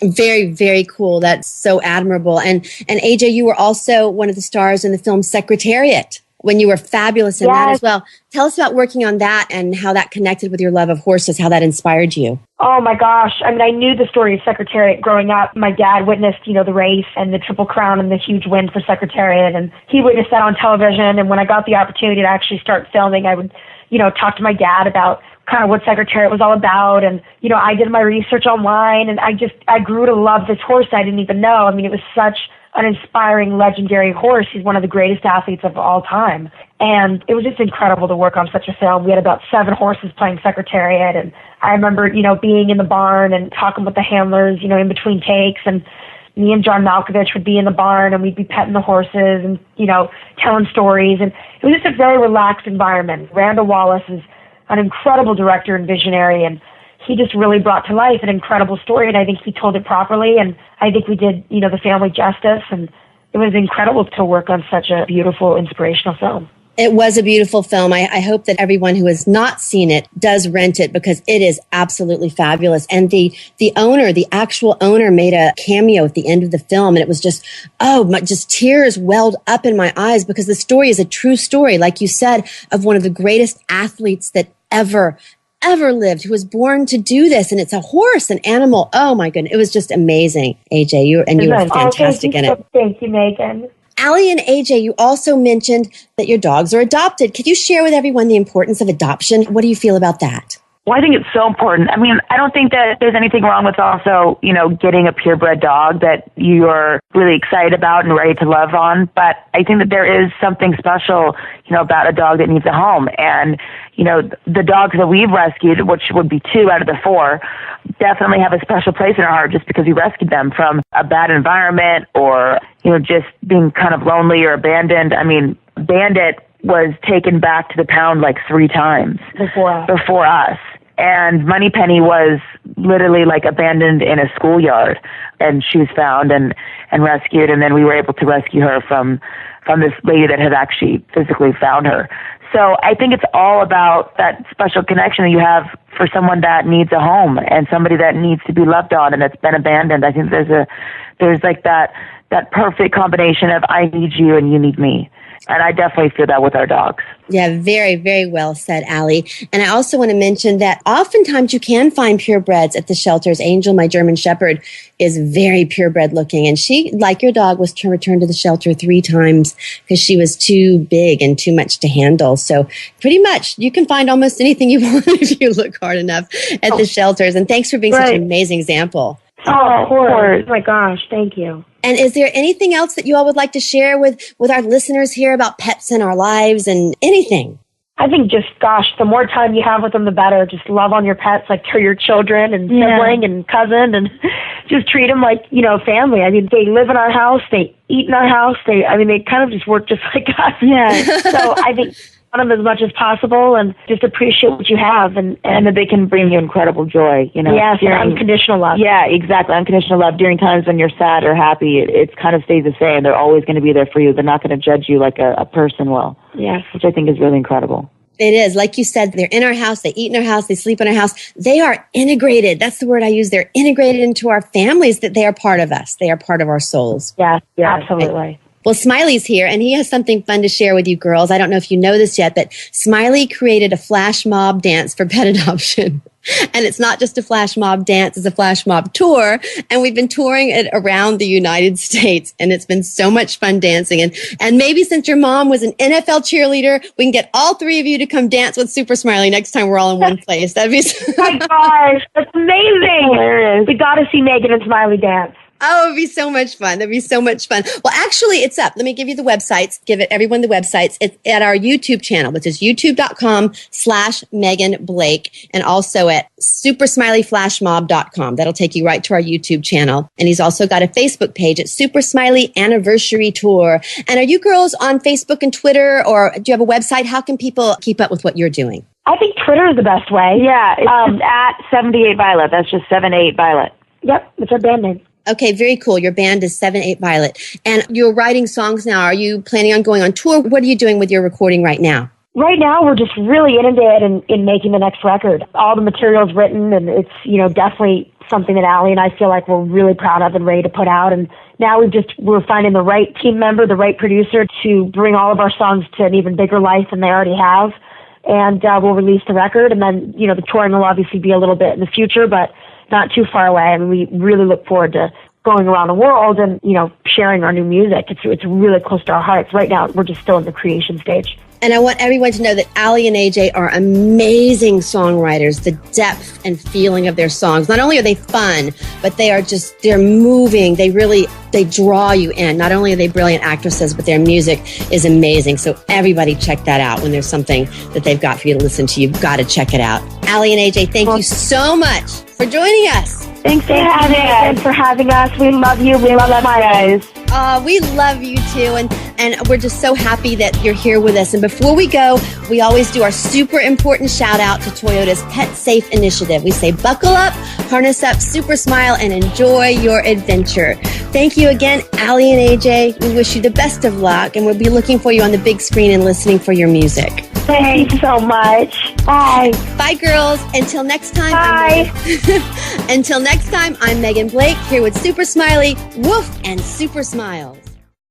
Very, very cool. That's so admirable. And AJ, you were also one of the stars in the film Secretariat when you were fabulous in that as well. Tell us about working on that and how that connected with your love of horses, how that inspired you. Oh my gosh. I mean, I knew the story of Secretariat growing up. My dad witnessed, the race and the Triple Crown and the huge win for Secretariat. And he witnessed that on television. And when I got the opportunity to actually start filming, I would, talk to my dad about kind of what Secretariat was all about. And, I did my research online and I grew to love this horse I didn't even know. I mean, it was such an inspiring, legendary horse. He's one of the greatest athletes of all time. And it was just incredible to work on such a film. We had about 7 horses playing Secretariat. And I remember, being in the barn and talking with the handlers, in between takes. And me and John Malkovich would be in the barn and we'd be petting the horses and, telling stories. And it was just a very relaxed environment. Randall Wallace is an incredible director and visionary, and he just really brought to life an incredible story, and I think he told it properly, and I think we did, the family justice, and it was incredible to work on such a beautiful, inspirational film. It was a beautiful film. I hope that everyone who has not seen it does rent it because it is absolutely fabulous. And the actual owner made a cameo at the end of the film. And it was just tears welled up in my eyes because the story is a true story, like you said, of one of the greatest athletes that ever lived, who was born to do this. And it's a horse, an animal. Oh my goodness. It was just amazing. AJ, you were fantastic in it. Thank you, Megan. Allie and AJ, you also mentioned that your dogs are adopted. Could you share with everyone the importance of adoption? What do you feel about that? Well, I think it's so important. I mean, I don't think that there's anything wrong with also, getting a purebred dog that you're really excited about and ready to love on. But I think that there is something special, about a dog that needs a home. And, the dogs that we've rescued, which would be 2 out of the 4, definitely have a special place in our heart just because we rescued them from a bad environment or, just being kind of lonely or abandoned. I mean, Bandit was taken back to the pound like 3 times before us. And Moneypenny was literally like abandoned in a schoolyard, and she was found and rescued. And then we were able to rescue her from this lady that had actually physically found her. So I think it's all about that special connection that you have for someone that needs a home and somebody that needs to be loved on and that's been abandoned. I think there's like that perfect combination of I need you and you need me. And I definitely feel that with our dogs. Yeah, very, very well said, Allie. And I also want to mention that oftentimes you can find purebreds at the shelters. Angel, my German Shepherd, is very purebred looking. And she, like your dog, was returned to the shelter 3 times because she was too big and too much to handle. So pretty much you can find almost anything you want if you look hard enough at the shelters. And thanks for being such an amazing example. Oh, of course. Oh my gosh, thank you. And is there anything else that you all would like to share with our listeners here about pets in our lives and anything? I think the more time you have with them, the better. Just love on your pets like they're your children and sibling and cousin, and just treat them like, family. I mean, they live in our house, they eat in our house, they kind of just work just like us. Yeah. So I think on them as much as possible and just appreciate what you have and that they can bring you incredible joy, Yes, unconditional love. Yeah, exactly. Unconditional love. During times when you're sad or happy, it kind of stays the same. They're always going to be there for you. They're not going to judge you like a person will. Yes. Which I think is really incredible. It is. Like you said, they're in our house, they eat in our house, they sleep in our house. They are integrated. That's the word I use. They're integrated into our families, that they are part of us. They are part of our souls. Yeah, absolutely. Well, Smiley's here, and he has something fun to share with you girls. I don't know if you know this yet, but Smiley created a flash mob dance for pet adoption. And it's not just a flash mob dance, it's a flash mob tour. And we've been touring it around the United States, and it's been so much fun dancing. And maybe since your mom was an NFL cheerleader, we can get all 3 of you to come dance with Super Smiley next time we're all in one place. That'd be oh my gosh, that's amazing. Hilarious. We got to see Megan and Smiley dance. Oh, it'd be so much fun. That'd be so much fun. Well, actually, it's up. Let me give you the websites. Give everyone the websites. It's at our YouTube channel, which is youtube.com/Megan Blake, and also at supersmileyflashmob.com. That'll take you right to our YouTube channel. And he's also got a Facebook page at Super Smiley Anniversary Tour. And are you girls on Facebook and Twitter, or do you have a website? How can people keep up with what you're doing? I think Twitter is the best way. Yeah, it's just at 78 Violet. That's just 78 Violet. Yep, it's our band name. Okay, very cool. Your band is 78 Violet. And you're writing songs now. Are you planning on going on tour? What are you doing with your recording right now? Right now, we're just really inundated in making the next record. All the material's written, and it's, definitely something that Allie and I feel like we're really proud of and ready to put out. And now we're finding the right team member, the right producer to bring all of our songs to an even bigger life than they already have. And we'll release the record, and then, the touring will obviously be a little bit in the future, but not too far away. And we really look forward to going around the world and, sharing our new music. It's really close to our hearts. Right now, we're just still in the creation stage. And I want everyone to know that Allie and AJ are amazing songwriters. The depth and feeling of their songs. Not only are they fun, but they're moving. They draw you in. Not only are they brilliant actresses, but their music is amazing. So everybody check that out. When there's something that they've got for you to listen to, you've got to check it out. Allie and AJ, thank you so much for joining us. Thanks for having us. We love you. We love my guys. We love you too, and we're just so happy that you're here with us. And before we go, we always do our super important shout out to Toyota's Pet Safe Initiative. We say buckle up, harness up, super smile, and enjoy your adventure. Thank you again, Allie and AJ. We wish you the best of luck, and we'll be looking for you on the big screen and listening for your music. Thanks so much. Bye. Bye, girls. Until next time. Bye. Until next time, I'm Megan Blake here with Super Smiley, Woof, and Super Smiles.